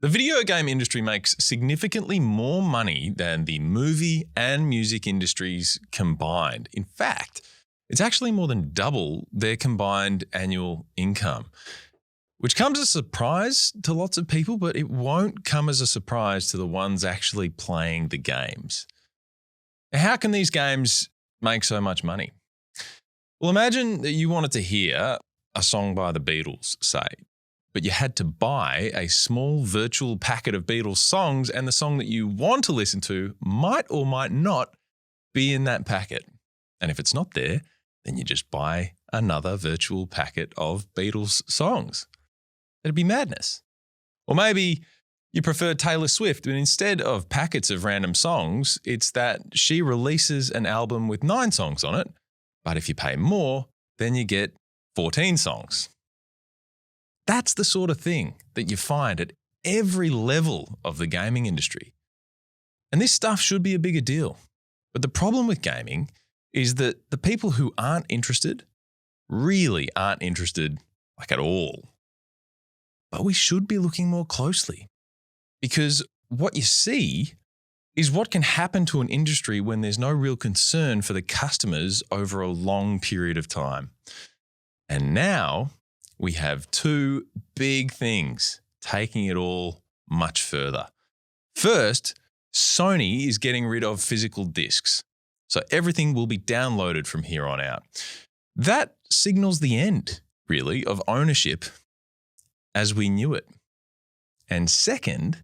The video game industry makes significantly more money than the movie and music industries combined. In fact, it's actually more than double their combined annual income, which comes as a surprise to lots of people, but it won't come as a surprise to the ones actually playing the games. Now, how can these games make so much money? Well, imagine that you wanted to hear a song by the Beatles, say, but you had to buy a small virtual packet of Beatles songs, and the song that you want to listen to might or might not be in that packet. And if it's not there, then you just buy another virtual packet of Beatles songs. It'd be madness. Or maybe you prefer Taylor Swift, but instead of packets of random songs, it's that she releases an album with 9 songs on it, but if you pay more, then you get 14 songs. That's the sort of thing that you find at every level of the gaming industry. And this stuff should be a bigger deal. But the problem with gaming is that the people who aren't interested really aren't interested like at all. But we should be looking more closely, because what you see is what can happen to an industry when there's no real concern for the customers over a long period of time. And now we have 2 big things taking it all much further. First, Sony is getting rid of physical discs, so everything will be downloaded from here on out. That signals the end, really, of ownership as we knew it. And second,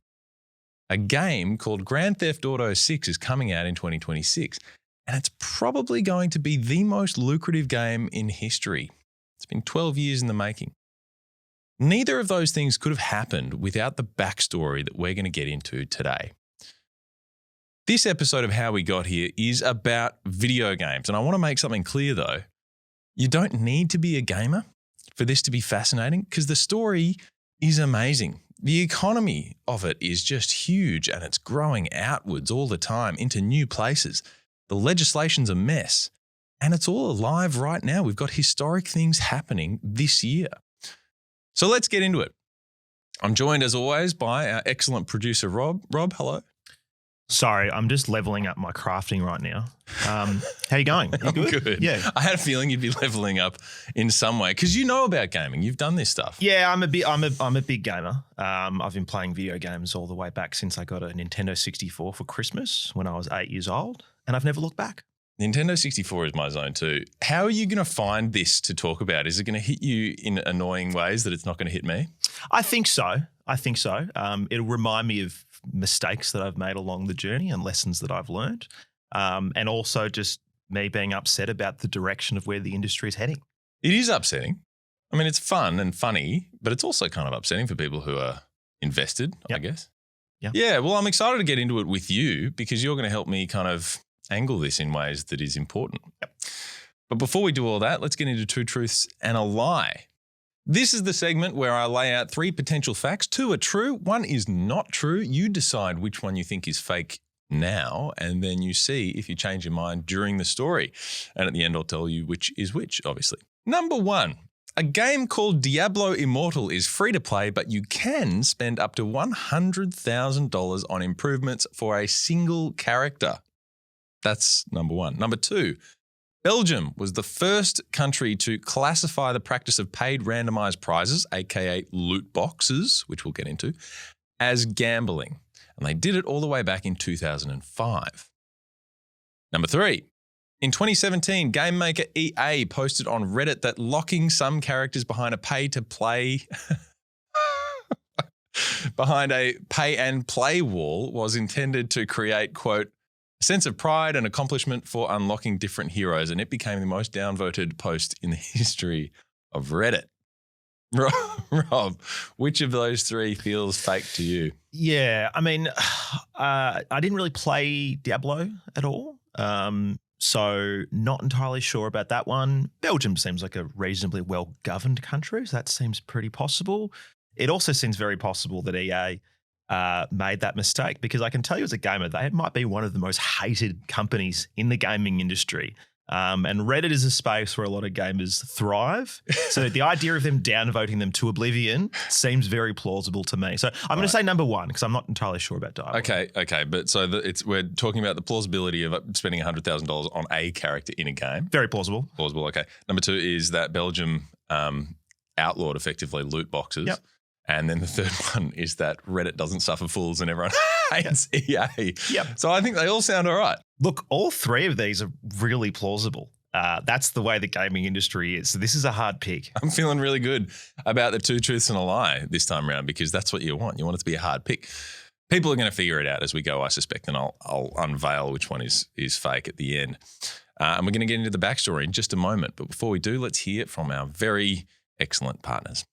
a game called Grand Theft Auto 6 is coming out in 2026, and it's probably going to be the most lucrative game in history. It's been 12 years in the making. Neither of those things could have happened without the backstory that we're going to get into today. This episode of How We Got Here is about video games, and I want to make something clear though. You don't need to be a gamer for this to be fascinating, because the story is amazing. The economy of it is just huge, and it's growing outwards all the time into new places. The legislation's a mess, and it's all alive right now. We've got historic things happening this year. So let's get into it. I'm joined as always by our excellent producer, Rob. Rob, hello. Sorry, I'm just leveling up my crafting right now. How you going? You good? Good. Yeah. I had a feeling you'd be leveling up in some way because you know about gaming. You've done this stuff. Yeah, I'm a big gamer. I've been playing video games all the way back since I got a Nintendo 64 for Christmas when I was 8 years old, and I've never looked back. Nintendo 64 is my zone too. How are you going to find this to talk about? Is it going to hit you in annoying ways that it's not going to hit me? I think so. It'll remind me of mistakes that I've made along the journey and lessons that I've learned, and also just me being upset about the direction of where the industry is heading. It is upsetting. I mean, it's fun and funny, but it's also kind of upsetting for people who are invested, I guess. Yeah, well, I'm excited to get into it with you because you're going to help me kind of angle this in ways that is important. Yep. But before we do all that, let's get into 2 truths and a lie. This is the segment where I lay out 3 potential facts. 2 are true, 1 is not true. You decide which one you think is fake now, and then you see if you change your mind during the story. And at the end, I'll tell you which is which, obviously. Number 1, a game called Diablo Immortal is free to play, but you can spend up to $100,000 on improvements for a single character. That's number 1. Number 2, Belgium was the first country to classify the practice of paid randomized prizes, aka loot boxes, which we'll get into, as gambling. And they did it all the way back in 2005. Number 3, in 2017, game maker EA posted on Reddit that locking some characters behind a pay-and-play wall was intended to create, quote, a sense of pride and accomplishment for unlocking different heroes, and it became the most downvoted post in the history of Reddit. Rob, which of those 3 feels fake to you? Yeah, I mean, I didn't really play Diablo at all, so not entirely sure about that one. Belgium seems like a reasonably well-governed country, so that seems pretty possible. It also seems very possible that EA made that mistake, because I can tell you as a gamer, they might be one of the most hated companies in the gaming industry. And Reddit is a space where a lot of gamers thrive. So the idea of them downvoting them to oblivion seems very plausible to me. So I'm going to say number one because I'm not entirely sure about Diablo. Okay. But so we're talking about the plausibility of spending $100,000 on a character in a game. Very plausible. Plausible, okay. Number two is that Belgium outlawed effectively loot boxes. Yep. And then the third one is that Reddit doesn't suffer fools and everyone hates EA. Yep. So I think they all sound all right. Look, all three of these are really plausible. That's the way the gaming industry is. So this is a hard pick. I'm feeling really good about the two truths and a lie this time around because that's what you want. You want it to be a hard pick. People are going to figure it out as we go, I suspect, and I'll unveil which one is fake at the end. And we're going to get into the backstory in just a moment. But before we do, let's hear from our very excellent partners.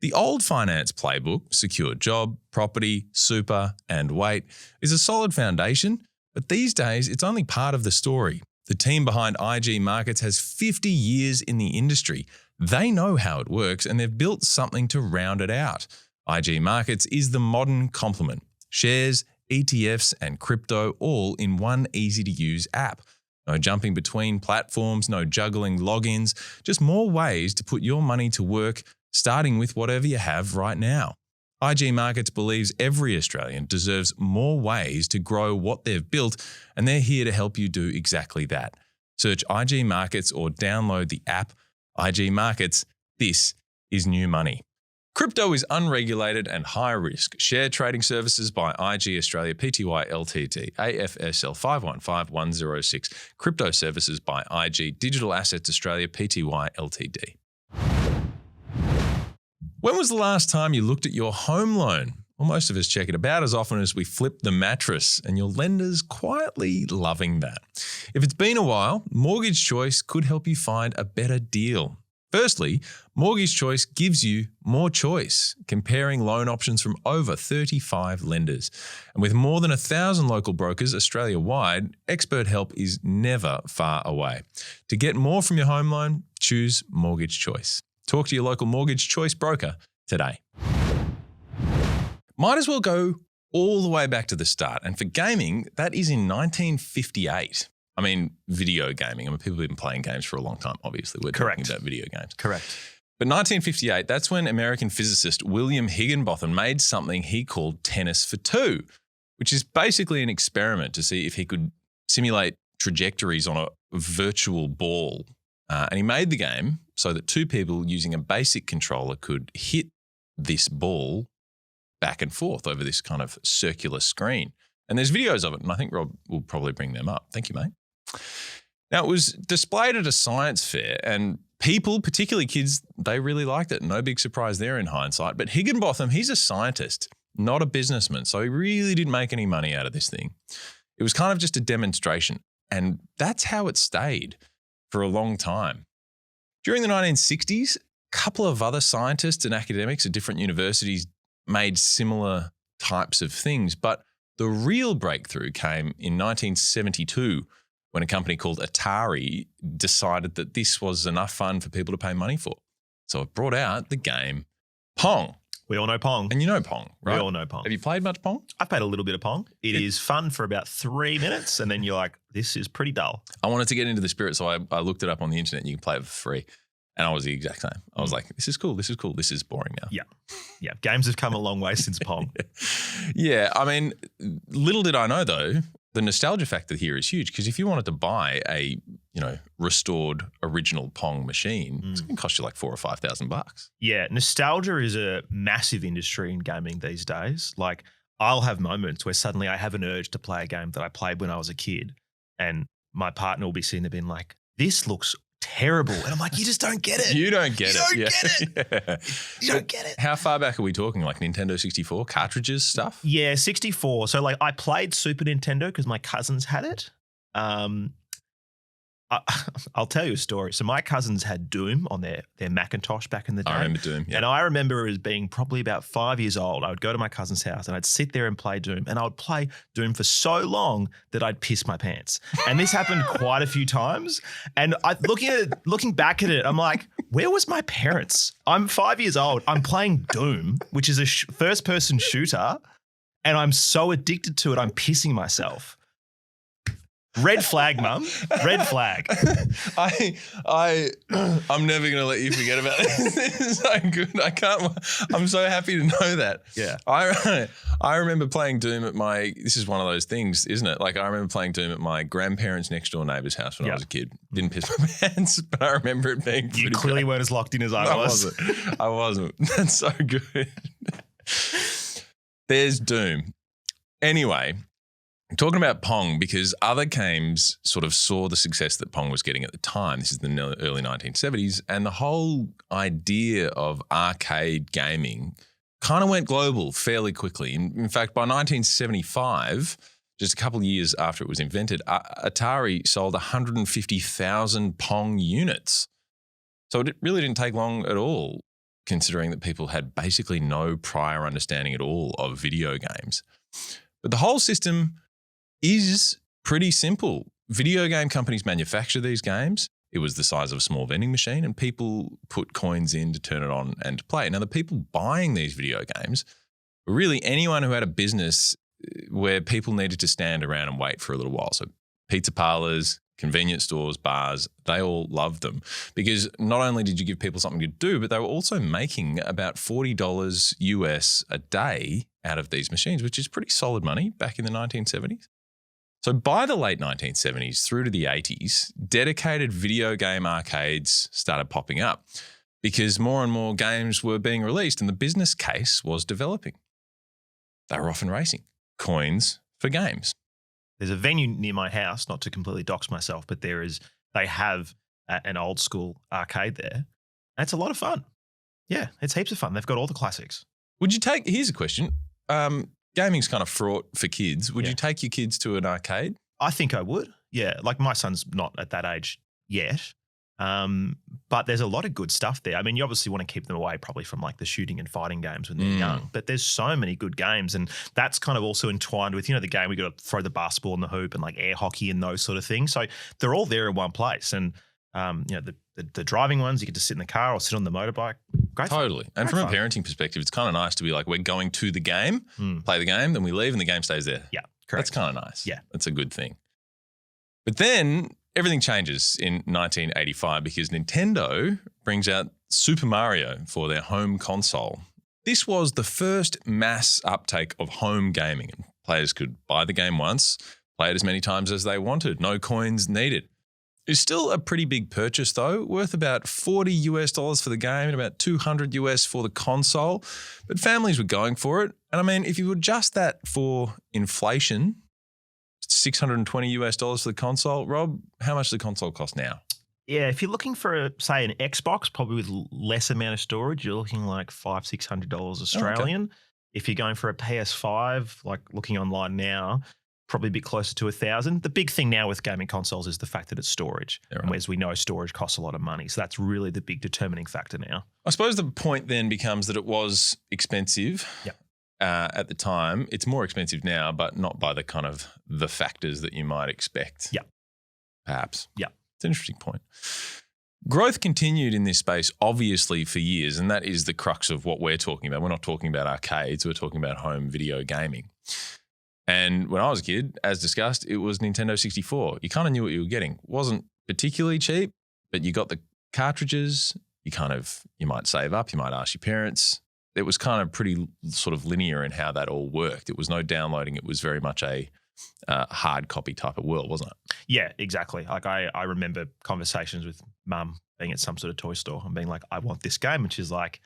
The old finance playbook, secure job, property, super, and wait, is a solid foundation, but these days it's only part of the story. The team behind IG Markets has 50 years in the industry. They know how it works and they've built something to round it out. IG Markets is the modern complement. Shares, ETFs, and crypto all in one easy-to-use app. No jumping between platforms, no juggling logins, just more ways to put your money to work, starting with whatever you have right now. IG Markets believes every Australian deserves more ways to grow what they've built, and they're here to help you do exactly that. Search IG Markets or download the app. IG Markets, this is new money. Crypto is unregulated and high risk. Share trading services by IG Australia Pty Ltd, AFSL 515106. Crypto services by IG Digital Assets Australia Pty Ltd. When was the last time you looked at your home loan? Well, most of us check it about as often as we flip the mattress, and your lender's quietly loving that. If it's been a while, Mortgage Choice could help you find a better deal. Firstly, Mortgage Choice gives you more choice, comparing loan options from over 35 lenders. And with more than 1,000 local brokers Australia-wide, expert help is never far away. To get more from your home loan, choose Mortgage Choice. Talk to your local Mortgage Choice broker today. Might as well go all the way back to the start. And for gaming, that is in 1958. I mean, video gaming. I mean, people have been playing games for a long time, obviously. We're talking about video games. Correct. But 1958, that's when American physicist William Higginbotham made something he called tennis for two, which is basically an experiment to see if he could simulate trajectories on a virtual ball. And he made the game so that two people using a basic controller could hit this ball back and forth over this kind of circular screen. And there's videos of it, and I think Rob will probably bring them up. Thank you, mate. Now, it was displayed at a science fair, and people, particularly kids, they really liked it. No big surprise there in hindsight. But Higginbotham, he's a scientist, not a businessman, so he really didn't make any money out of this thing. It was kind of just a demonstration, and that's how it stayed for a long time. During the 1960s, a couple of other scientists and academics at different universities made similar types of things, but the real breakthrough came in 1972 when a company called Atari decided that this was enough fun for people to pay money for. So it brought out the game Pong. We all know Pong. And you know Pong, right? We all know Pong. Have you played much Pong? I've played a little bit of Pong. It is fun for about 3 minutes, and then you're like, this is pretty dull. I wanted to get into the spirit, so I looked it up on the internet, and you can play it for free. And I was the exact same. I was like, this is cool. This is cool. This is boring now. Yeah. Games have come a long way since Pong. Yeah. I mean, little did I know, though, the nostalgia factor here is huge because if you wanted to buy a, restored original Pong machine, it's going to cost you like $4,000 or $5,000. Yeah. Nostalgia is a massive industry in gaming these days. Like, I'll have moments where suddenly I have an urge to play a game that I played when I was a kid, and my partner will be sitting there being like, this looks terrible. And I'm like, you just don't get it. You don't get it. You don't get it. Yeah. You don't get it. How far back are we talking? Like Nintendo 64 cartridges stuff? Yeah, 64. So like I played Super Nintendo because my cousins had it. I'll tell you a story. So my cousins had Doom on their Macintosh back in the day. I remember Doom, yeah. And I remember as being probably about 5 years old, I would go to my cousin's house and I'd sit there and play Doom. And I would play Doom for so long that I'd piss my pants. And this happened quite a few times. And looking back at it, I'm like, where was my parents? I'm 5 years old. I'm playing Doom, which is a first-person shooter, and I'm so addicted to it, I'm pissing myself. Red flag, Mum. Red flag. I'm never going to let you forget about this. This is so good. I'm so happy to know that. Yeah. I remember playing Doom at this is one of those things, isn't it? Like I remember playing Doom at my grandparents' next door neighbour's house when I was a kid. Didn't piss my pants, but I remember it being You clearly weren't as locked in as I was. I wasn't. That's so good. There's Doom. Anyway, talking about Pong, because other games sort of saw the success that Pong was getting at the time. This is the early 1970s, and the whole idea of arcade gaming kind of went global fairly quickly. In fact, by 1975, just a couple of years after it was invented, Atari sold 150,000 Pong units. So it really didn't take long at all, considering that people had basically no prior understanding at all of video games. But the whole system is pretty simple. Video game companies manufacture these games. It was the size of a small vending machine, and people put coins in to turn it on and to play. Now, the people buying these video games were really anyone who had a business where people needed to stand around and wait for a little while. So pizza parlors, convenience stores, bars, they all loved them because not only did you give people something to do, but they were also making about $40 US a day out of these machines, which is pretty solid money back in the 1970s. So by the late 1970s through to the 80s, dedicated video game arcades started popping up because more and more games were being released and the business case was developing. They were often racing coins for games. There's a venue near my house, not to completely dox myself, but they have an old school arcade there. And it's a lot of fun. Yeah, it's heaps of fun. They've got all the classics. Here's a question. Gaming's kind of fraught for kids. Would you take your kids to an arcade? I think I would. Yeah, like my son's not at that age yet. But there's a lot of good stuff there. I mean, you obviously want to keep them away probably from like the shooting and fighting games when they're young, but there's so many good games. And that's kind of also entwined with, the game we got to throw the basketball in the hoop and like air hockey and those sort of things. So they're all there in one place. And, the driving ones, you get to sit in the car or sit on the motorbike. Great. Totally. Fun. And Great from fun. a parenting perspective, it's kind of nice to be like, we're going to the game, play the game, then we leave and the game stays there. Yeah, correct. That's kind of nice. Yeah. That's a good thing. But then everything changes in 1985 because Nintendo brings out Super Mario for their home console. This was the first mass uptake of home gaming, and players could buy the game once, play it as many times as they wanted, no coins needed. It's still a pretty big purchase though, worth about $40 US for the game and about $200 US for the console, but families were going for it. And I mean, if you adjust that for inflation, $620 US for the console. Rob, how much does the console cost now? Yeah, if you're looking for, say, an Xbox, probably with less amount of storage, you're looking like $500-$600 Australian. Okay. If you're going for a PS5, like looking online now, probably a bit closer to $1,000. The big thing now with gaming consoles is the fact that it's storage. Yeah, right. And as we know, storage costs a lot of money. So that's really the big determining factor now. I suppose the point then becomes that it was expensive. Yeah. At the time. It's more expensive now, but not by the kind of the factors that you might expect. Yeah. Perhaps. Yeah. It's an interesting point. Growth continued in this space, obviously, for years, and that is the crux of what we're talking about. We're not talking about arcades. We're talking about home video gaming. And when I was a kid, as discussed, it was Nintendo 64. You kind of knew what you were getting. It wasn't particularly cheap, but you got the cartridges. You might save up. You might ask your parents. It was kind of pretty sort of linear in how that all worked. It was no downloading. It was very much a hard copy type of world, wasn't it? Yeah, exactly. Like I remember conversations with mum being at some sort of toy store and being like, I want this game. And she's like,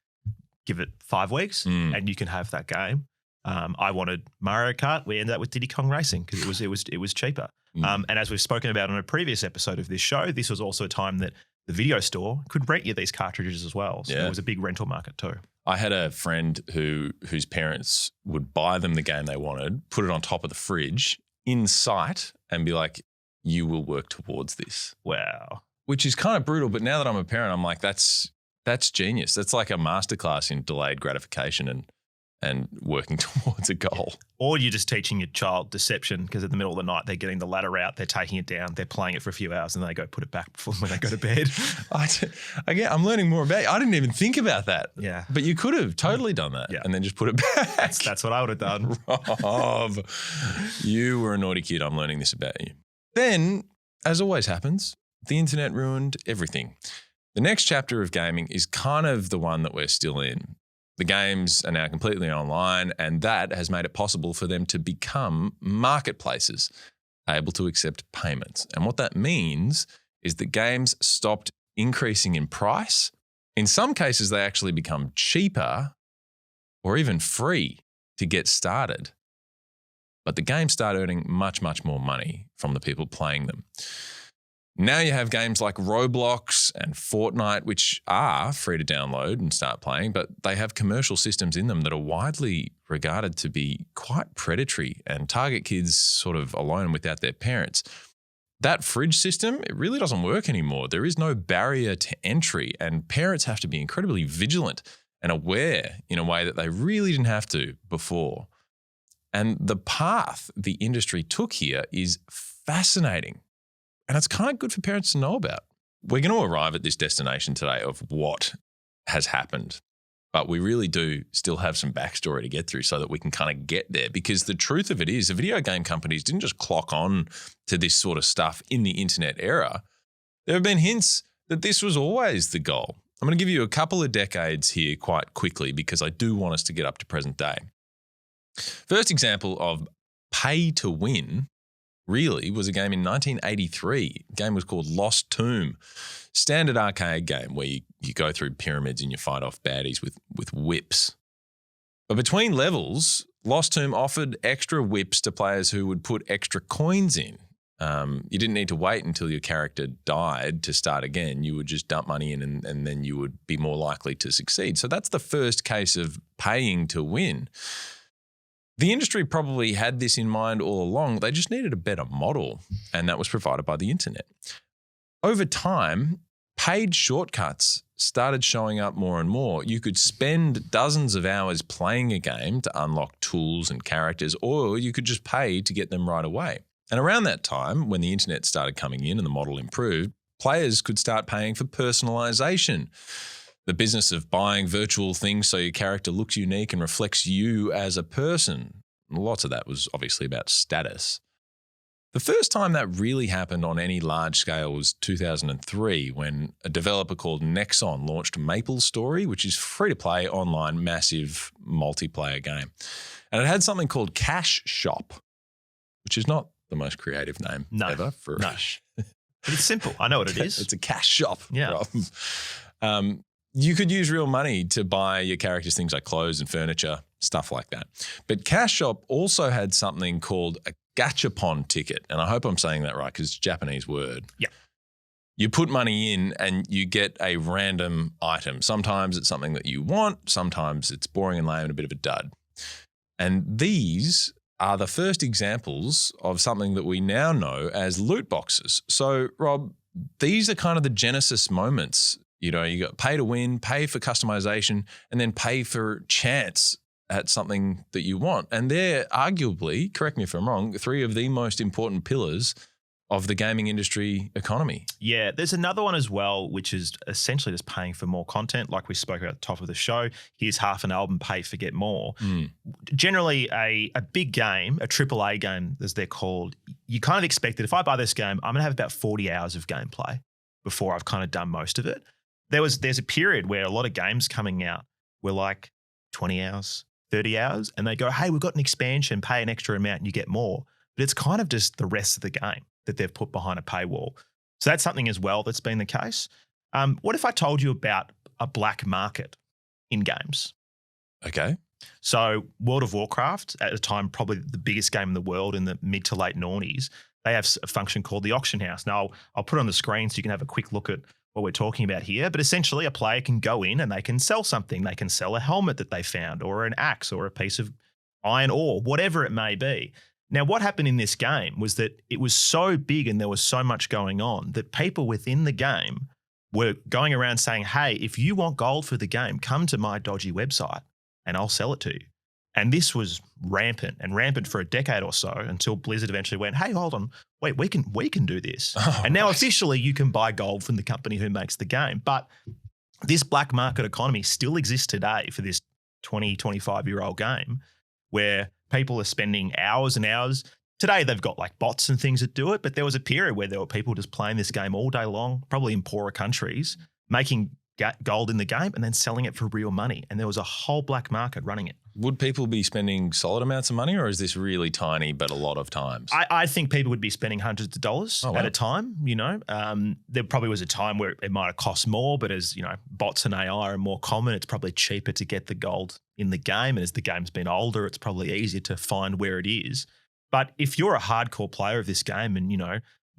give it 5 weeks and you can have that game. I wanted Mario Kart. We ended up with Diddy Kong Racing because it was cheaper. And as we've spoken about on a previous episode of this show, this was also a time that the video store could rent you these cartridges as well. So There was a big rental market too. I had a friend whose parents would buy them the game they wanted, put it on top of the fridge in sight and be like, you will work towards this. Wow. Which is kind of brutal. But now that I'm a parent, I'm like, that's genius. That's like a masterclass in delayed gratification and working towards a goal. Or you're just teaching your child deception because in the middle of the night, they're getting the ladder out, they're taking it down, they're playing it for a few hours and then they go put it back before when they go to bed. I'm learning more about it. I didn't even think about that. Yeah. But you could have totally done that and then just put it back. That's what I would have done. Rob, you were a naughty kid. I'm learning this about you. Then, as always happens, the internet ruined everything. The next chapter of gaming is kind of the one that we're still in. The games are now completely online, and that has made it possible for them to become marketplaces, able to accept payments. And what that means is that games stopped increasing in price. In some cases, they actually become cheaper or even free to get started. But the games start earning much, much more money from the people playing them. Now you have games like Roblox and Fortnite, which are free to download and start playing, but they have commercial systems in them that are widely regarded to be quite predatory and target kids sort of alone without their parents. That fridge system, it really doesn't work anymore. There is no barrier to entry, and parents have to be incredibly vigilant and aware in a way that they really didn't have to before. And the path the industry took here is fascinating. And it's kind of good for parents to know about. We're going to arrive at this destination today of what has happened, but we really do still have some backstory to get through so that we can kind of get there. Because the truth of it is, the video game companies didn't just clock on to this sort of stuff in the internet era. There have been hints that this was always the goal. I'm going to give you a couple of decades here quite quickly because I do want us to get up to present day. First example of pay to win really was a game in 1983. The game was called Lost Tomb. Standard arcade game where you go through pyramids and you fight off baddies with whips. But between levels, Lost Tomb offered extra whips to players who would put extra coins in. You didn't need to wait until your character died to start again. You would just dump money in and then you would be more likely to succeed. So that's the first case of paying to win. The industry probably had this in mind all along. They just needed a better model, and that was provided by the internet. Over time, paid shortcuts started showing up more and more. You could spend dozens of hours playing a game to unlock tools and characters, or you could just pay to get them right away. And around that time, when the internet started coming in and the model improved, players could start paying for personalization. The business of buying virtual things so your character looks unique and reflects you as a person. Lots of that was obviously about status. The first time that really happened on any large scale was 2003 when a developer called Nexon launched MapleStory, which is free-to-play online massive multiplayer game. And it had something called Cash Shop, which is not the most creative name ever. But it's simple. I know what it is. It's a cash shop. Yeah. You could use real money to buy your characters things like clothes and furniture, stuff like that. But Cash Shop also had something called a gachapon ticket. And I hope I'm saying that right because it's a Japanese word. Yeah. You put money in and you get a random item. Sometimes it's something that you want. Sometimes it's boring and lame and a bit of a dud. And these are the first examples of something that we now know as loot boxes. So, Rob, these are kind of the genesis moments. You know, you got pay to win, pay for customization, and then pay for chance at something that you want. And they're arguably, correct me if I'm wrong, three of the most important pillars of the gaming industry economy. Yeah, there's another one as well, which is essentially just paying for more content. Like we spoke about at the top of the show, here's half an album, pay for get more. Generally, a big game, a AAA game as they're called, you kind of expect that if I buy this game, I'm going to have about 40 hours of gameplay before I've kind of done most of it. There's a period where a lot of games coming out were like 20 hours, 30 hours, and they go, hey, we've got an expansion, pay an extra amount and you get more. But it's kind of just the rest of the game that they've put behind a paywall. So that's something as well that's been the case. What if I told you about a black market in games? Okay. So World of Warcraft, at the time probably the biggest game in the world in the mid to late noughties, they have a function called the auction house. Now, I'll put it on the screen so you can have a quick look at what we're talking about here, but essentially a player can go in and they can sell something. They can sell a helmet that they found or an axe or a piece of iron ore, whatever it may be. Now, what happened in this game was that it was so big and there was so much going on that people within the game were going around saying, hey, if you want gold for the game, come to my dodgy website and I'll sell it to you. And this was rampant for a decade or so until Blizzard eventually went, hey, hold on, wait, we can do this. And now officially you can buy gold from the company who makes the game. But this black market economy still exists today for this 20, 25-year-old game where people are spending hours and hours Today they've got like bots and things that do it, but there was a period where there were people just playing this game all day long, probably in poorer countries, making gold in the game and then selling it for real money. And there was a whole black market running it. Would people be spending solid amounts of money, or is this really tiny but a lot of times? I think people would be spending hundreds of dollars at a time, There probably was a time where it might have cost more, but as, bots and AI are more common, it's probably cheaper to get the gold in the game. And as the game's been older, it's probably easier to find where it is. But if you're a hardcore player of this game and, you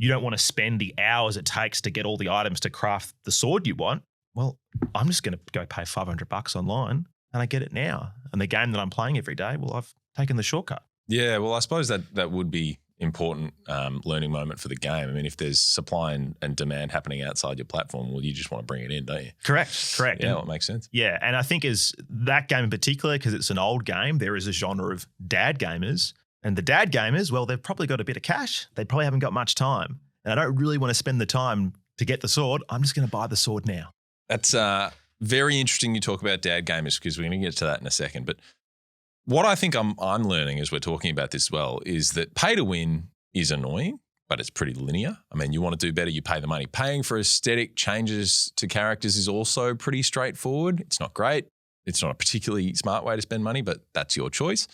don't want to spend the hours it takes to get all the items to craft the sword you want, well, I'm just going to go pay $500 online and I get it now. And the game that I'm playing every day, well, I've taken the shortcut. Yeah, well, I suppose that would be important learning moment for the game. I mean, if there's supply and demand happening outside your platform, well, you just want to bring it in, don't you? Correct. Yeah, well, it makes sense. Yeah, and I think as that game in particular, because it's an old game, there is a genre of dad gamers. And the dad gamers, well, they've probably got a bit of cash. They probably haven't got much time. And I don't really want to spend the time to get the sword. I'm just going to buy the sword now. That's very interesting you talk about dad gamers, because we're going to get to that in a second. But what I think I'm learning as we're talking about this as well is that pay to win is annoying, but it's pretty linear. I mean, you want to do better, you pay the money. Paying for aesthetic changes to characters is also pretty straightforward. It's not great. It's not a particularly smart way to spend money, but that's your choice.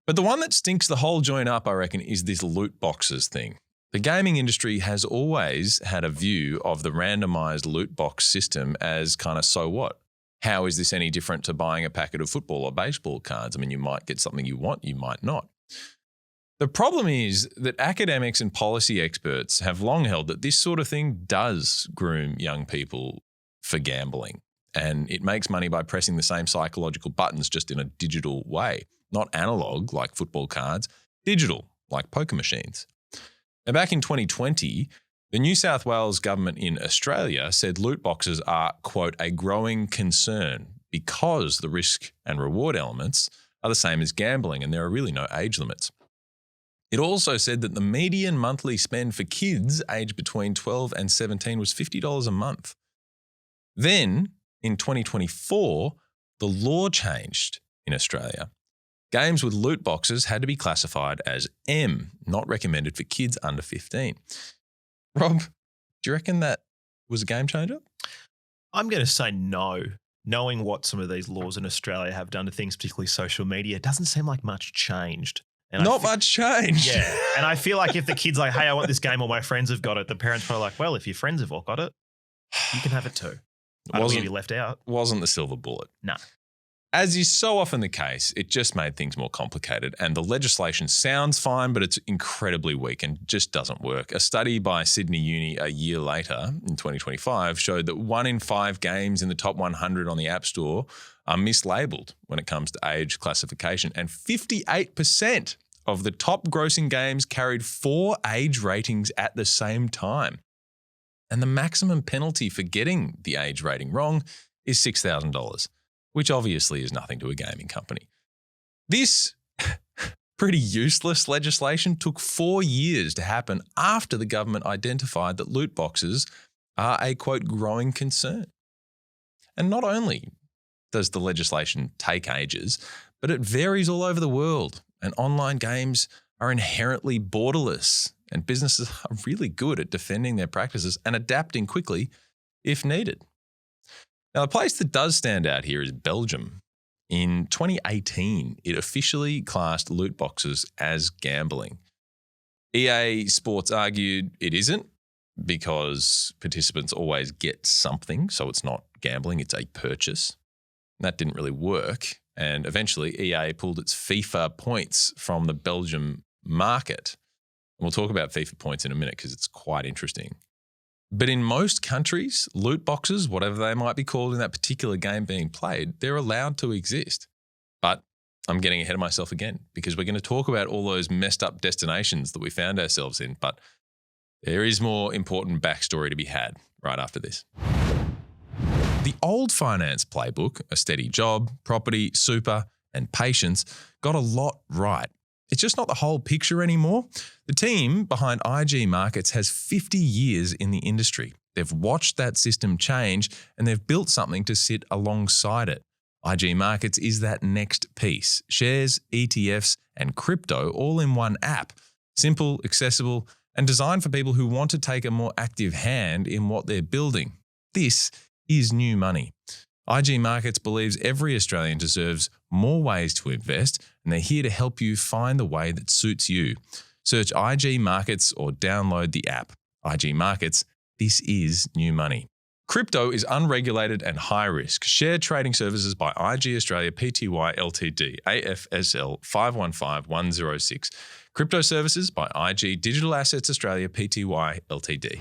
But the one that stinks the whole joint up, I reckon, is this loot boxes thing. The gaming industry has always had a view of the randomized loot box system as kind of, so what? How is this any different to buying a packet of football or baseball cards? I mean, you might get something you want, you might not. The problem is that academics and policy experts have long held that this sort of thing does groom young people for gambling, and it makes money by pressing the same psychological buttons just in a digital way, not analog like football cards, digital like poker machines. Now, back in 2020, the New South Wales government in Australia said loot boxes are, quote, a growing concern because the risk and reward elements are the same as gambling and there are really no age limits. It also said that the median monthly spend for kids aged between 12 and 17 was $50 a month. Then, in 2024, the law changed in Australia. Games with loot boxes had to be classified as M, not recommended for kids under 15. Rob, do you reckon that was a game changer? I'm going to say no. Knowing what some of these laws in Australia have done to things, particularly social media, it doesn't seem like much changed. And not much changed. Yeah. And I feel like if the kid's like, hey, I want this game, all my friends have got it, the parents probably like, well, if your friends have all got it, you can have it too. I don't want to be left out. Wasn't the silver bullet. No. As is so often the case, it just made things more complicated, and the legislation sounds fine, but it's incredibly weak and just doesn't work. A study by Sydney Uni a year later, in 2025, showed that 1 in 5 games in the top 100 on the App Store are mislabeled when it comes to age classification, and 58% of the top grossing games carried 4 age ratings at the same time. And the maximum penalty for getting the age rating wrong is $6,000. Which obviously is nothing to a gaming company. This pretty useless legislation took 4 years to happen after the government identified that loot boxes are a, quote, growing concern. And not only does the legislation take ages, but it varies all over the world, and online games are inherently borderless, and businesses are really good at defending their practices and adapting quickly if needed. Now, the place that does stand out here is Belgium. In 2018, it officially classed loot boxes as gambling. EA Sports argued it isn't because participants always get something, so it's not gambling, it's a purchase. That didn't really work, and eventually EA pulled its FIFA points from the Belgium market. And we'll talk about FIFA points in a minute because it's quite interesting. But in most countries, loot boxes, whatever they might be called in that particular game being played, they're allowed to exist. But I'm getting ahead of myself again because we're going to talk about all those messed up destinations that we found ourselves in. But there is more important backstory to be had right after this. The old finance playbook, a steady job, property, super, and patience, got a lot right. It's just not the whole picture anymore. The team behind IG Markets has 50 years in the industry. They've watched that system change and they've built something to sit alongside it. IG Markets is that next piece. Shares, ETFs, and crypto all in one app. Simple, accessible, and designed for people who want to take a more active hand in what they're building. This is new money. IG Markets believes every Australian deserves more ways to invest, and they're here to help you find the way that suits you. Search IG Markets or download the app. IG Markets, this is new money. Crypto is unregulated and high risk. Share trading services by IG Australia Pty Ltd, AFSL 515106. Crypto services by IG Digital Assets Australia Pty Ltd.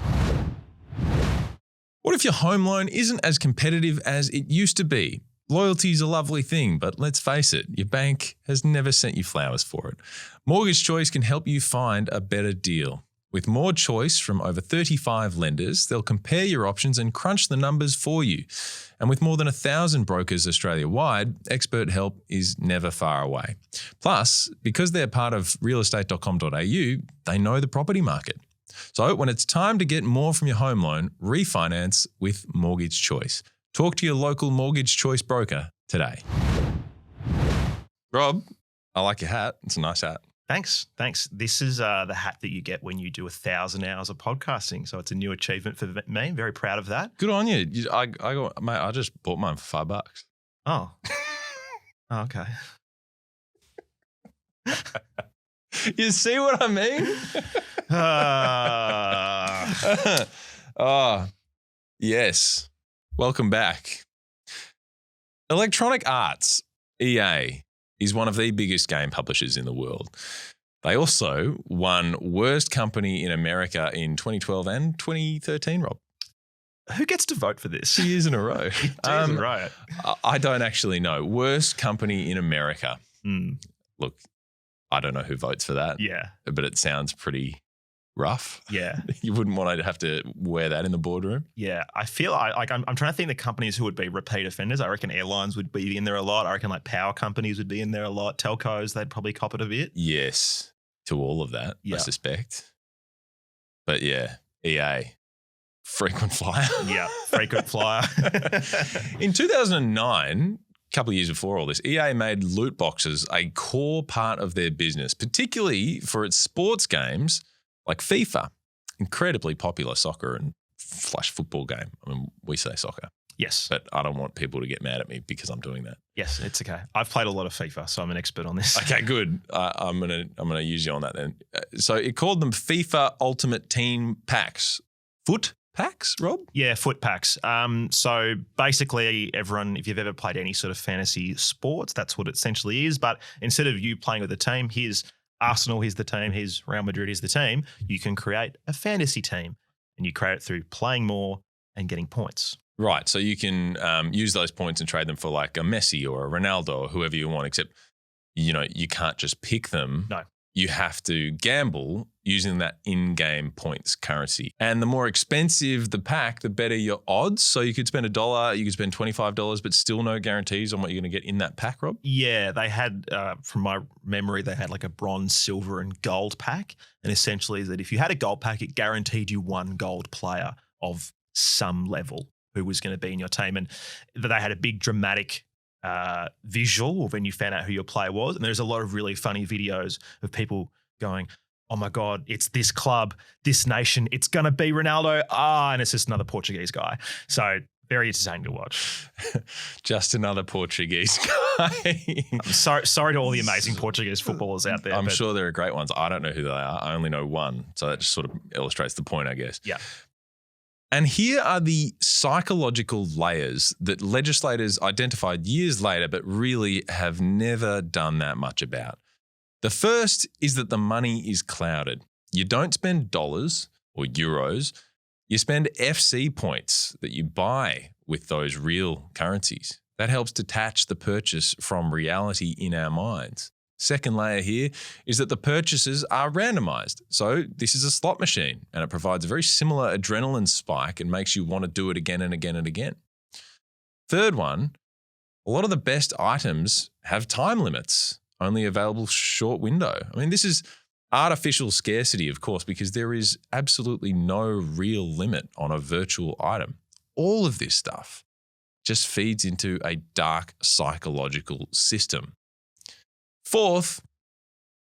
What if your home loan isn't as competitive as it used to be? Loyalty is a lovely thing, but let's face it, your bank has never sent you flowers for it. Mortgage Choice can help you find a better deal. With more choice from over 35 lenders, they'll compare your options and crunch the numbers for you. And with more than 1,000 brokers Australia-wide, expert help is never far away. Plus, because they're part of realestate.com.au, they know the property market. So when it's time to get more from your home loan, refinance with Mortgage Choice. Talk to your local Mortgage Choice broker today. Rob, I like your hat. It's a nice hat. Thanks. This is the hat that you get when you do 1,000 hours of podcasting. So it's a new achievement for me. Very proud of that. Good on you. I just bought mine for $5. Oh. Oh, okay. You see what I mean? Oh, yes. Welcome back. Electronic Arts, EA, is one of the biggest game publishers in the world. They also won Worst Company in America in 2012 and 2013, Rob. Who gets to vote for this? 2 years in a row. 2 years in a row. I don't actually know. Worst Company in America. Look, I don't know who votes for that. Yeah. But it sounds pretty rough. Yeah. You wouldn't want to have to wear that in the boardroom. Yeah. I feel like I'm trying to think the companies who would be repeat offenders. I reckon airlines would be in there a lot. I reckon like power companies would be in there a lot. Telcos, they'd probably cop it a bit. Yes, to all of that, I suspect. But yeah, EA, frequent flyer. Yeah, frequent flyer. In 2009, a couple of years before all this, EA made loot boxes a core part of their business, particularly for its sports games like FIFA, incredibly popular soccer and flash football game. I mean, we say soccer. Yes. But I don't want people to get mad at me because I'm doing that. Yes, it's okay. I've played a lot of FIFA, so I'm an expert on this. Okay, good. I'm gonna use you on that then. So it called them FIFA Ultimate Team Packs. Foot packs, Rob? Yeah, foot packs. So basically everyone, if you've ever played any sort of fantasy sports, that's what it essentially is. But instead of you playing with a team, here's Arsenal, here's the team, here's Real Madrid, here's the team, you can create a fantasy team and you create it through playing more and getting points. Right. So you can use those points and trade them for like a Messi or a Ronaldo or whoever you want, except, you can't just pick them. No. You have to gamble using that in-game points currency. And the more expensive the pack, the better your odds. So you could spend $1, you could spend $25, but still no guarantees on what you're going to get in that pack, Rob? Yeah, they had, from my memory, they had like a bronze, silver and gold pack. And essentially that if you had a gold pack, it guaranteed you one gold player of some level who was going to be in your team. And they had a big dramatic visual when you found out who your player was. And there's a lot of really funny videos of people going, oh my God, it's this club, this nation, it's going to be Ronaldo. And it's just another Portuguese guy. So very entertaining to watch. Just another Portuguese guy. I'm sorry to all the amazing Portuguese footballers out there. I'm sure there are great ones. I don't know who they are. I only know one. So that just sort of illustrates the point, I guess. Yeah. And here are the psychological layers that legislators identified years later, but really have never done that much about. The first is that the money is clouded. You don't spend dollars or euros. You spend FC points that you buy with those real currencies. That helps detach the purchase from reality in our minds. Second layer here is that the purchases are randomized. So this is a slot machine and it provides a very similar adrenaline spike and makes you want to do it again and again and again. Third one, a lot of the best items have time limits, only available short window. I mean, this is artificial scarcity, of course, because there is absolutely no real limit on a virtual item. All of this stuff just feeds into a dark psychological system. Fourth,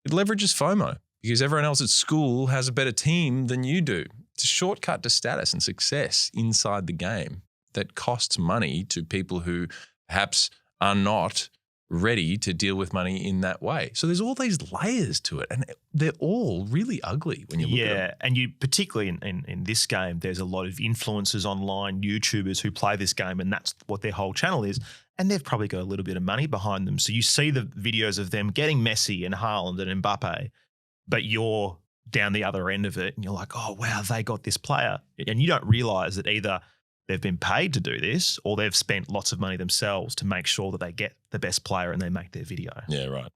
it leverages FOMO because everyone else at school has a better team than you do. It's a shortcut to status and success inside the game that costs money to people who perhaps are not ready to deal with money in that way. So there's all these layers to it, and they're all really ugly when you look at them. Yeah, and you particularly in this game, there's a lot of influencers online, YouTubers who play this game, and that's what their whole channel is. And they've probably got a little bit of money behind them. So you see the videos of them getting Messi and Haaland and Mbappe, but you're down the other end of it and you're like, oh, wow, they got this player. And you don't realize that either they've been paid to do this or they've spent lots of money themselves to make sure that they get the best player and they make their video. Yeah, right.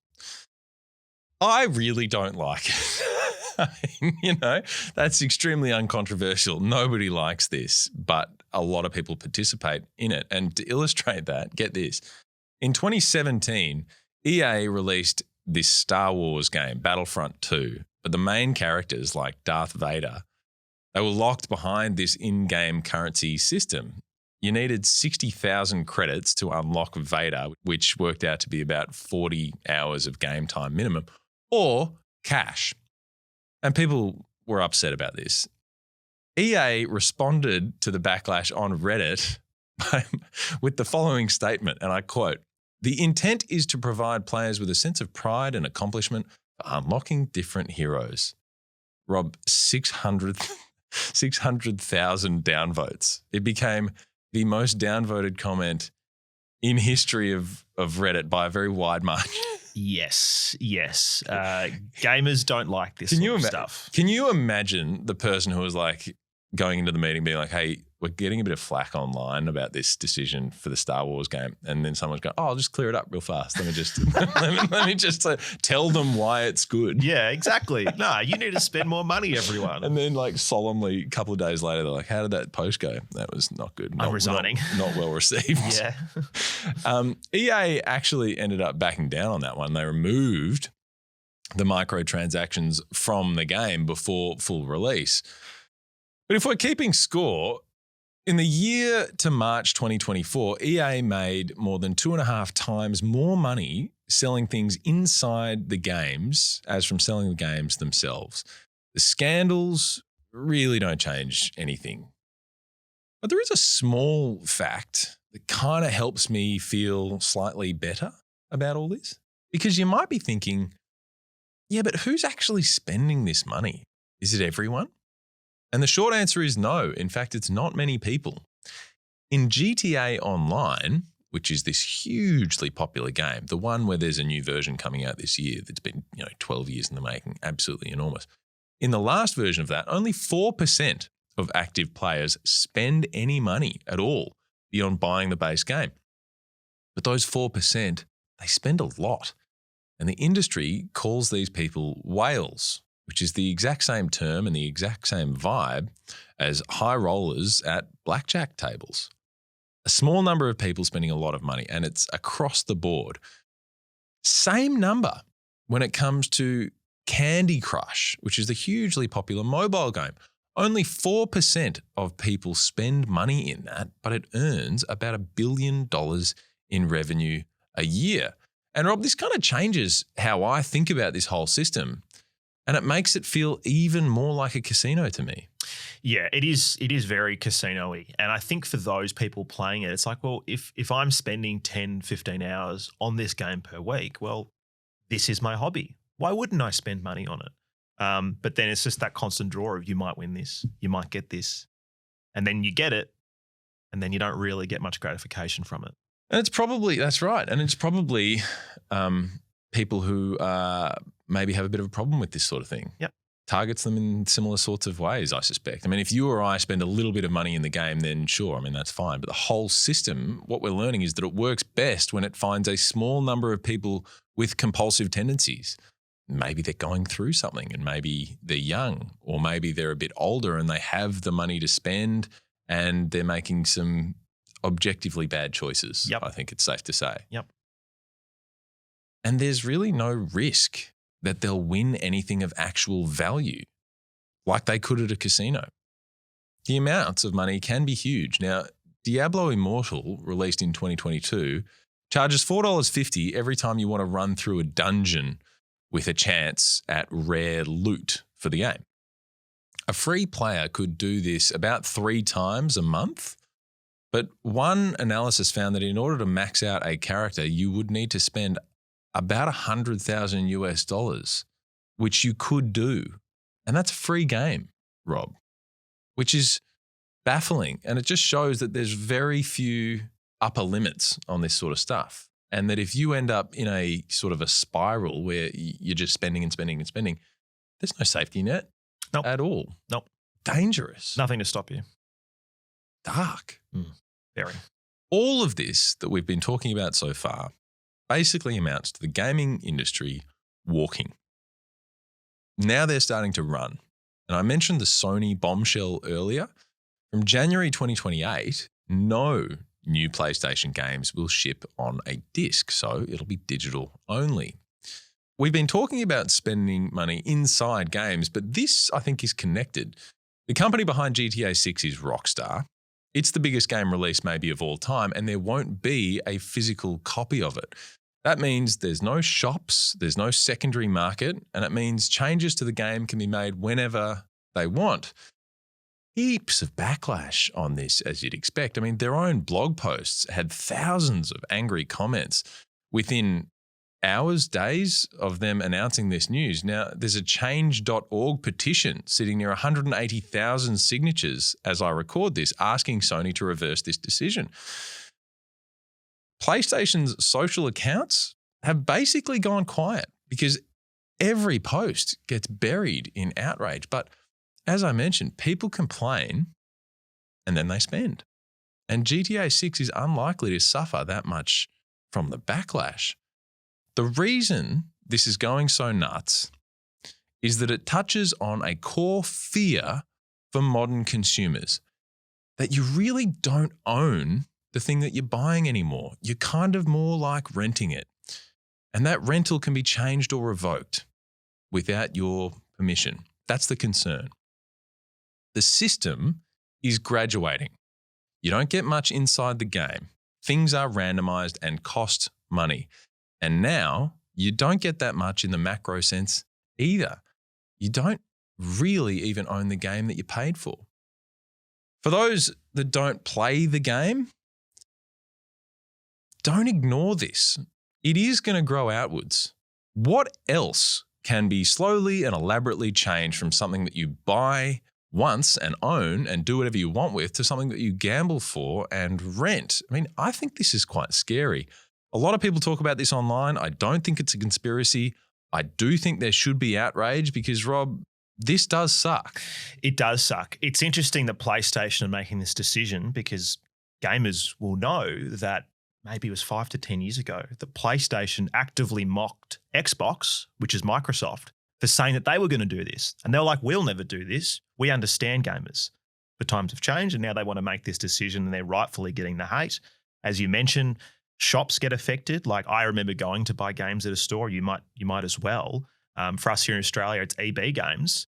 I really don't like it. That's extremely uncontroversial. Nobody likes this, but a lot of people participate in it. And to illustrate that, get this. In 2017, EA released this Star Wars game, Battlefront 2, but the main characters like Darth Vader, they were locked behind this in-game currency system. You needed 60,000 credits to unlock Vader, which worked out to be about 40 hours of game time minimum, or cash. And people were upset about this. EA responded to the backlash on Reddit with the following statement, and I quote, "The intent is to provide players with a sense of pride and accomplishment for unlocking different heroes." Rob, 600,000 downvotes. It became the most downvoted comment in history of Reddit by a very wide margin. Yes. Gamers don't like this sort of stuff. Can you imagine the person who was like going into the meeting being like, hey, we're getting a bit of flack online about this decision for the Star Wars game. And then someone's going, oh, I'll just clear it up real fast. Let me just let me just tell them why it's good. Yeah, exactly. No, you need to spend more money, everyone. And then like solemnly a couple of days later, they're like, how did that post go? That was not good. I'm resigning. Not well received. Yeah. EA actually ended up backing down on that one. They removed the microtransactions from the game before full release. But if we're keeping score, in the year to March 2024, EA made more than 2.5 times more money selling things inside the games as from selling the games themselves. The scandals really don't change anything. But there is a small fact that kind of helps me feel slightly better about all this. Because you might be thinking, yeah, but who's actually spending this money? Is it everyone? And the short answer is no. In fact, it's not many people. In GTA Online, which is this hugely popular game, the one where there's a new version coming out this year that's been 12 years in the making, absolutely enormous. In the last version of that, only 4% of active players spend any money at all beyond buying the base game. But those 4%, they spend a lot. And the industry calls these people whales, which is the exact same term and the exact same vibe as high rollers at blackjack tables. A small number of people spending a lot of money, and it's across the board. Same number when it comes to Candy Crush, which is the hugely popular mobile game. Only 4% of people spend money in that, but it earns about $1 billion in revenue a year. And Rob, this kind of changes how I think about this whole system. And it makes it feel even more like a casino to me. Yeah, it is very casino-y. And I think for those people playing it, it's like, well, if I'm spending 10, 15 hours on this game per week, well, this is my hobby. Why wouldn't I spend money on it? But then it's just that constant draw of you might win this, you might get this. And then you get it, and then you don't really get much gratification from it. And it's probably, that's right. And it's probably people who maybe have a bit of a problem with this sort of thing. Yep. Targets them in similar sorts of ways, I suspect. I mean, if you or I spend a little bit of money in the game, then sure, I mean, that's fine. But the whole system, what we're learning is that it works best when it finds a small number of people with compulsive tendencies. Maybe they're going through something and maybe they're young, or maybe they're a bit older and they have the money to spend and they're making some objectively bad choices. Yep. I think it's safe to say. Yep. And there's really no risk that they'll win anything of actual value like they could at a casino. The amounts of money can be huge. Now, Diablo Immortal, released in 2022, charges $4.50 every time you want to run through a dungeon with a chance at rare loot for the game. A free player could do this about 3 times a month, but one analysis found that in order to max out a character, you would need to spend about $100,000 which you could do. And that's a free game, Rob, which is baffling. And it just shows that there's very few upper limits on this sort of stuff. And that if you end up in a sort of a spiral where you're just spending and spending and spending, there's no safety net at all. Nope. Dangerous. Nothing to stop you. Dark. Very. All of this that we've been talking about so far basically amounts to the gaming industry walking. Now they're starting to run. And I mentioned the Sony bombshell earlier. From January 2028, no new PlayStation games will ship on a disc, so it'll be digital only. We've been talking about spending money inside games, but this, I think, is connected. The company behind GTA 6 is Rockstar. It's the biggest game release maybe of all time, and there won't be a physical copy of it. That means there's no shops, there's no secondary market, and it means changes to the game can be made whenever they want. Heaps of backlash on this, as you'd expect. I mean, their own blog posts had thousands of angry comments within hours, days of them announcing this news. Now, there's a change.org petition sitting near 180,000 signatures as I record this, asking Sony to reverse this decision. PlayStation's social accounts have basically gone quiet because every post gets buried in outrage. But as I mentioned, people complain and then they spend. And GTA 6 is unlikely to suffer that much from the backlash. The reason this is going so nuts is that it touches on a core fear for modern consumers, that you really don't own the thing that you're buying anymore. You're kind of more like renting it. And that rental can be changed or revoked without your permission. That's the concern. The system is graduating. You don't get much inside the game. Things are randomized and cost money. And now you don't get that much in the macro sense either. You don't really even own the game that you paid for. For those that don't play the game, don't ignore this. It is going to grow outwards. What else can be slowly and elaborately changed from something that you buy once and own and do whatever you want with to something that you gamble for and rent? I mean, I think this is quite scary. A lot of people talk about this online. I don't think it's a conspiracy. I do think there should be outrage because, Rob, this does suck. It does suck. It's interesting that PlayStation are making this decision because gamers will know that maybe it was 5 to 10 years ago that PlayStation actively mocked Xbox, which is Microsoft, for saying that they were going to do this. And they were like, we'll never do this. We understand gamers. But times have changed and now they want to make this decision and they're rightfully getting the hate. As you mentioned, shops get affected. Like I remember going to buy games at a store. You might as well. For us here in Australia, it's EB Games.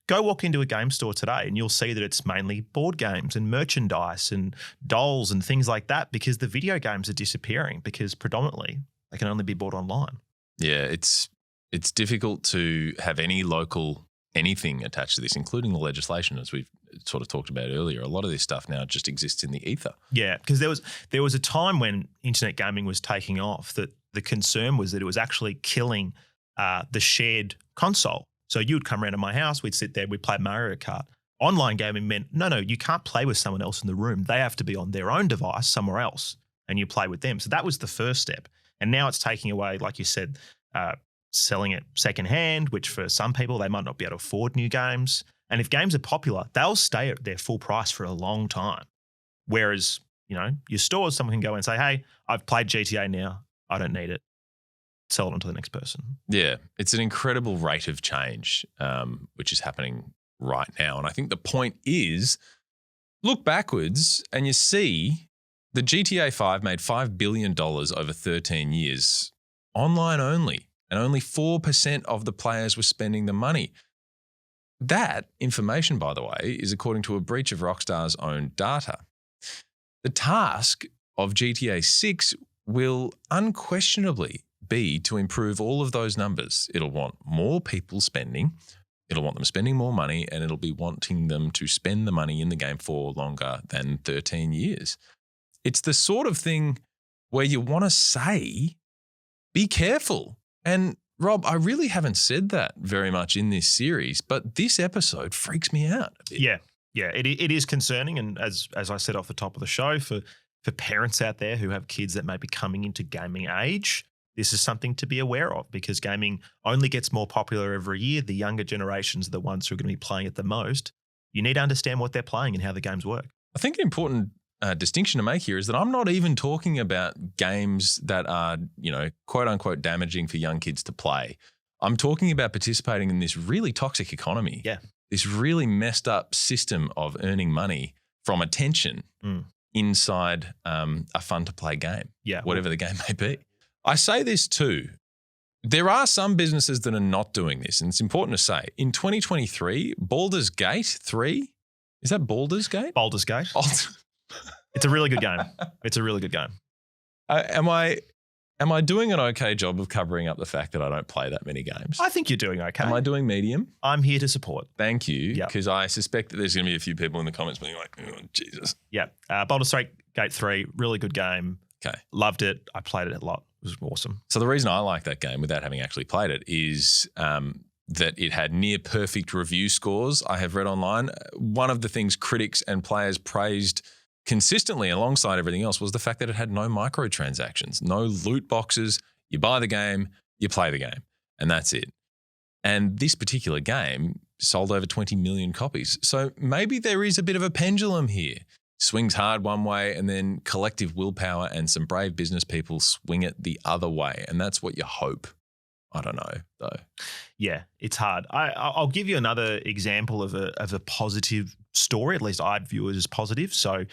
Go walk into a game store today and you'll see that it's mainly board games and merchandise and dolls and things like that because the video games are disappearing because predominantly they can only be bought online. Yeah, it's difficult to have any local anything attached to this, including the legislation, as we've sort of talked about earlier. A lot of this stuff now just exists in the ether. Yeah, because there was a time when internet gaming was taking off that the concern was that it was actually killing the shared console. So you would come around to my house, we'd sit there, we'd play Mario Kart. Online gaming meant, no, you can't play with someone else in the room. They have to be on their own device somewhere else and you play with them. So that was the first step. And now it's taking away, like you said, selling it secondhand, which for some people, they might not be able to afford new games. And if games are popular, they'll stay at their full price for a long time. Whereas, your stores, someone can go and say, hey, I've played GTA now. I don't need it. Sell it on to the next person. Yeah, it's an incredible rate of change, which is happening right now. And I think the point is, look backwards and you see the GTA 5 made $5 billion over 13 years, online only, and only 4% of the players were spending the money. That information, by the way, is according to a breach of Rockstar's own data. The task of GTA 6 will unquestionably be to improve all of those numbers. It'll want more people spending. It'll want them spending more money, and it'll be wanting them to spend the money in the game for longer than 13 years. It's the sort of thing where you want to say, be careful. And Rob, I really haven't said that very much in this series, but this episode freaks me out a bit. Yeah, it is concerning. And as I said off the top of the show, for parents out there who have kids that may be coming into gaming age, this is something to be aware of, because gaming only gets more popular every year. The younger generations are the ones who are going to be playing it the most. You need to understand what they're playing and how the games work. I think an important distinction to make here is that I'm not even talking about games that are, quote unquote damaging for young kids to play. I'm talking about participating in this really toxic economy. Yeah. This really messed up system of earning money from attention inside a fun to play game. Yeah. Whatever the game may be. I say this too. There are some businesses that are not doing this, and it's important to say. In 2023, Baldur's Gate 3, is that Baldur's Gate? Baldur's Gate. It's a really good game. It's a really good game. Am I doing an okay job of covering up the fact that I don't play that many games? I think you're doing okay. Am I doing medium? I'm here to support. Thank you, because I suspect that there's going to be a few people in the comments being like, oh, Jesus. Yeah. Baldur's Gate 3, really good game. Okay. Loved it. I played it a lot. It was awesome. So the reason I like that game without having actually played it is that it had near perfect review scores I have read online. One of the things critics and players praised consistently alongside everything else was the fact that it had no microtransactions, no loot boxes. You buy the game, you play the game, and that's it. And this particular game sold over 20 million copies. So maybe there is a bit of a pendulum here. Swings hard one way, and then collective willpower and some brave business people swing it the other way. And that's what you hope. I don't know, though. Yeah, it's hard. I'll give you another example of a positive story. At least I'd view it as positive. So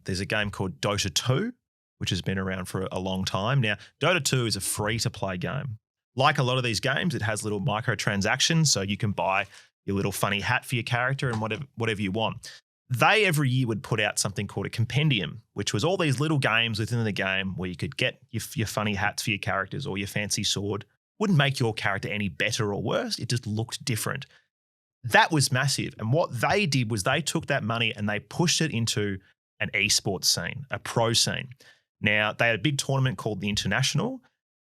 there's a game called Dota 2, which has been around for a long time. Now, Dota 2 is a free-to-play game. Like a lot of these games, it has little microtransactions, so you can buy your little funny hat for your character and whatever you want. They every year would put out something called a compendium, which was all these little games within the game where you could get your funny hats for your characters or your fancy sword. Wouldn't make your character any better or worse. It just looked different. That was massive. And what they did was they took that money and they pushed it into an esports scene, a pro scene. Now, they had a big tournament called the International.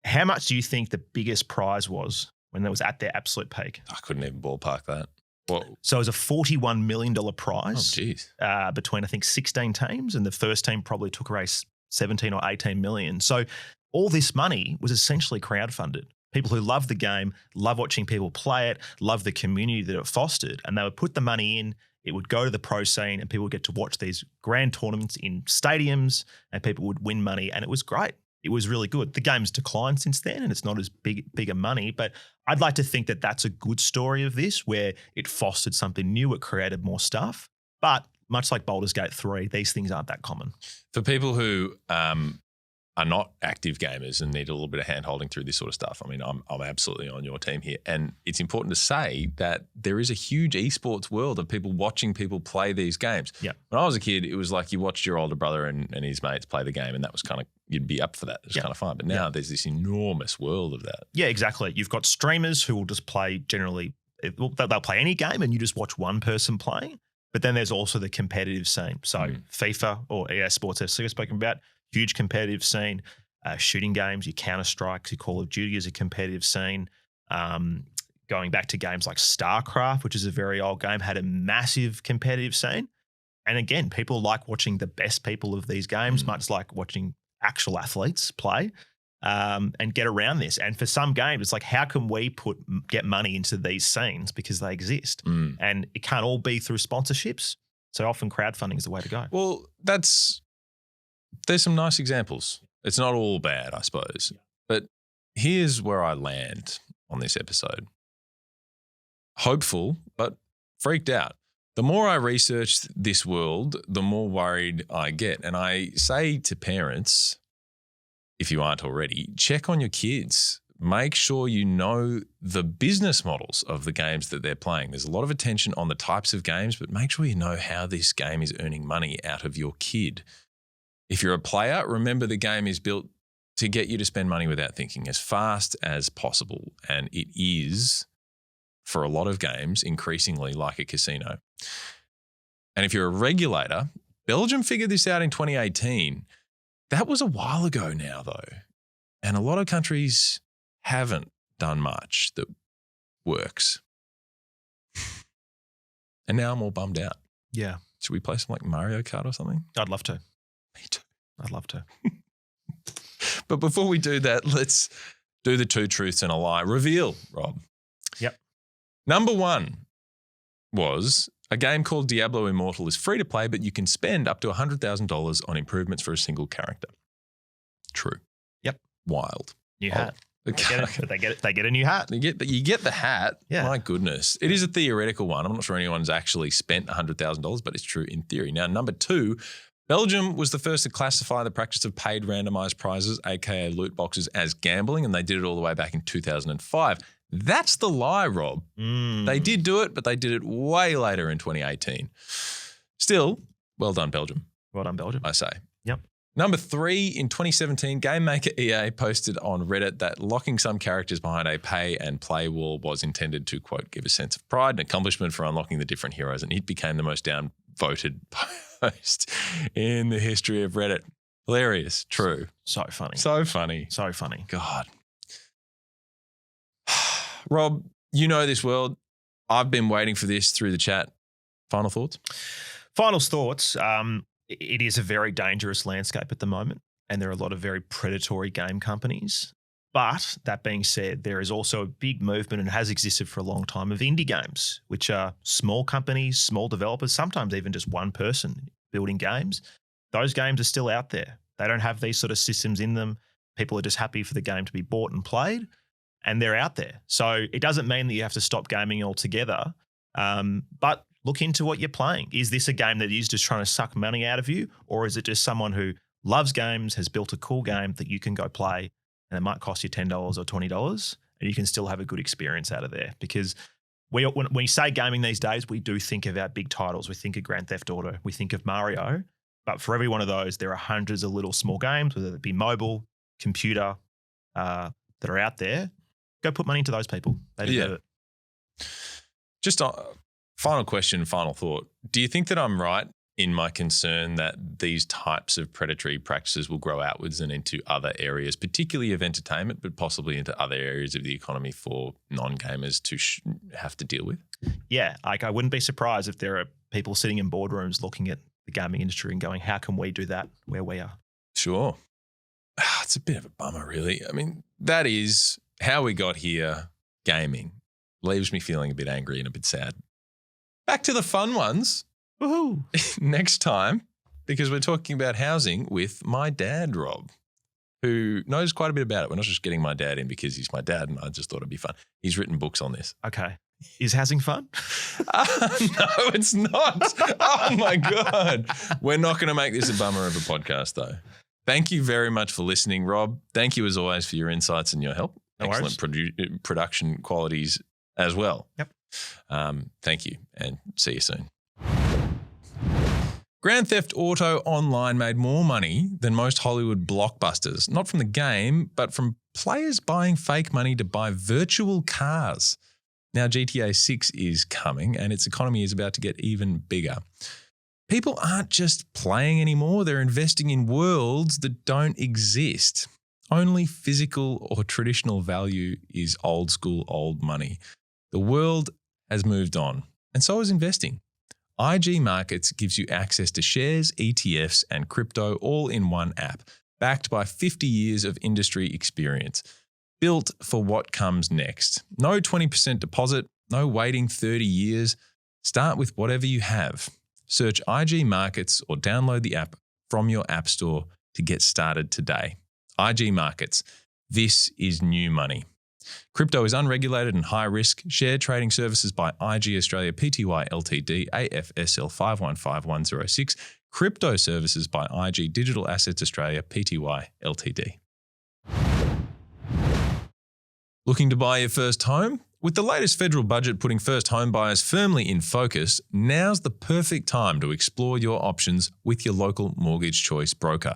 How much do you think the biggest prize was when it was at their absolute peak? I couldn't even ballpark that. What? So it was a $41 million prize between, I think, 16 teams, and the first team probably took a race 17 or 18 million. So all this money was essentially crowdfunded. People who love the game, love watching people play it, love the community that it fostered, and they would put the money in, it would go to the pro scene, and people would get to watch these grand tournaments in stadiums, and people would win money, and it was great. It was really good. The game's declined since then, and it's not as bigger money, but I'd like to think that that's a good story of this, where it fostered something new, it created more stuff. But much like Baldur's Gate 3, these things aren't that common. For people who are not active gamers and need a little bit of hand-holding through this sort of stuff, I mean, I'm absolutely on your team here. And it's important to say that there is a huge esports world of people watching people play these games. Yeah. When I was a kid, it was like you watched your older brother and his mates play the game, and that was kind of, you'd be up for that. It was kind of fun. But now there's this enormous world of that. Yeah, exactly. You've got streamers who will just play generally, they'll play any game and you just watch one person playing. But then there's also the competitive scene. So FIFA or EA Sports FC we've spoken about, huge competitive scene. Shooting games, your Counter-Strikes, your Call of Duty is a competitive scene. Going back to games like StarCraft, which is a very old game, had a massive competitive scene. And again, people like watching the best people of these games, much like watching actual athletes play and get around this. And for some games, it's like, how can we get money into these scenes because they exist? And it can't all be through sponsorships. So often crowdfunding is the way to go. Well, there's some nice examples. It's not all bad, I suppose. But here's where I land on this episode. Hopeful, but freaked out. The more I research this world, the more worried I get. And I say to parents, if you aren't already, check on your kids. Make sure you know the business models of the games that they're playing. There's a lot of attention on the types of games, but make sure you know how this game is earning money out of your kid. If you're a player, remember the game is built to get you to spend money without thinking as fast as possible. And it is, for a lot of games, increasingly like a casino. And if you're a regulator, Belgium figured this out in 2018. That was a while ago now, though. And a lot of countries haven't done much that works. And now I'm all bummed out. Yeah. Should we play some like Mario Kart or something? I'd love to. Me too. I'd love to. But before we do that, let's do the 2 truths and a lie. Reveal, Rob. Yep. Number 1 was a game called Diablo Immortal is free to play, but you can spend up to $100,000 on improvements for a single character. True. Yep. Wild. New hat. They get a new hat. You get the hat. Yeah. My goodness. It is a theoretical one. I'm not sure anyone's actually spent $100,000, but it's true in theory. Now, number 2, Belgium was the first to classify the practice of paid randomized prizes, aka loot boxes, as gambling, and they did it all the way back in 2005. That's the lie, Rob. They did do it, but they did it way later in 2018. Still, well done, Belgium. Well done, Belgium. I say. Yep. Number 3, in 2017, game maker EA posted on Reddit that locking some characters behind a pay and play wall was intended to, quote, give a sense of pride and accomplishment for unlocking the different heroes, and it became the most downvoted post in the history of Reddit. Hilarious. True. So funny. So funny. So funny. God. Rob, you know this world. I've been waiting for this through the chat. Final thoughts? Final thoughts. It is a very dangerous landscape at the moment, and there are a lot of very predatory game companies. But that being said, there is also a big movement, and has existed for a long time, of indie games, which are small companies, small developers, sometimes even just one person building games. Those games are still out there. They don't have these sort of systems in them. People are just happy for the game to be bought and played, and they're out there. So it doesn't mean that you have to stop gaming altogether, but look into what you're playing. Is this a game that is just trying to suck money out of you, or is it just someone who loves games, has built a cool game that you can go play, and it might cost you $10 or $20, and you can still have a good experience out of there? Because when we say gaming these days, we do think of our big titles. We think of Grand Theft Auto, we think of Mario, but for every one of those, there are hundreds of little small games, whether it be mobile, computer, that are out there. Go put money into those people. They deserve it. Just final question, final thought. Do you think that I'm right in my concern that these types of predatory practices will grow outwards and into other areas, particularly of entertainment, but possibly into other areas of the economy for non-gamers to have to deal with? Yeah, like I wouldn't be surprised if there are people sitting in boardrooms looking at the gaming industry and going, how can we do that where we are? Sure. It's a bit of a bummer, really. I mean, that is how we got here, gaming. Leaves me feeling a bit angry and a bit sad. Back to the fun ones. Woohoo! Next time, because we're talking about housing with my dad, Rob, who knows quite a bit about it. We're not just getting my dad in because he's my dad and I just thought it'd be fun. He's written books on this. Okay. Is housing fun? No, it's not. Oh, my God. We're not going to make this a bummer of a podcast, though. Thank you very much for listening, Rob. Thank you, as always, for your insights and your help. No Excellent production qualities as well. Yep. Thank you, and see you soon. Grand Theft Auto Online made more money than most Hollywood blockbusters, not from the game, but from players buying fake money to buy virtual cars. Now GTA 6 is coming and its economy is about to get even bigger. People aren't just playing anymore, they're investing in worlds that don't exist. Only physical or traditional value is old school, old money. The world has moved on, and so is investing. IG Markets gives you access to shares, ETFs, and crypto all in one app, backed by 50 years of industry experience. Built for what comes next. No 20% deposit, no waiting 30 years. Start with whatever you have. Search IG Markets or download the app from your app store to get started today. IG Markets. This is new money. Crypto is unregulated and high risk. Share trading services by IG Australia Pty Ltd AFSL 515106. Crypto services by IG Digital Assets Australia Pty Ltd. Looking to buy your first home? With the latest federal budget putting first home buyers firmly in focus, now's the perfect time to explore your options with your local mortgage choice broker.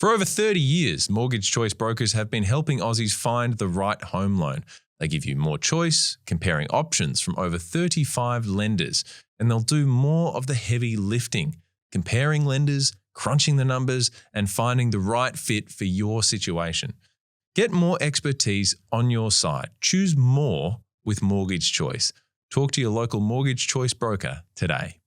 For over 30 years, Mortgage Choice brokers have been helping Aussies find the right home loan. They give you more choice, comparing options from over 35 lenders, and they'll do more of the heavy lifting, comparing lenders, crunching the numbers, and finding the right fit for your situation. Get more expertise on your side. Choose more with Mortgage Choice. Talk to your local Mortgage Choice broker today.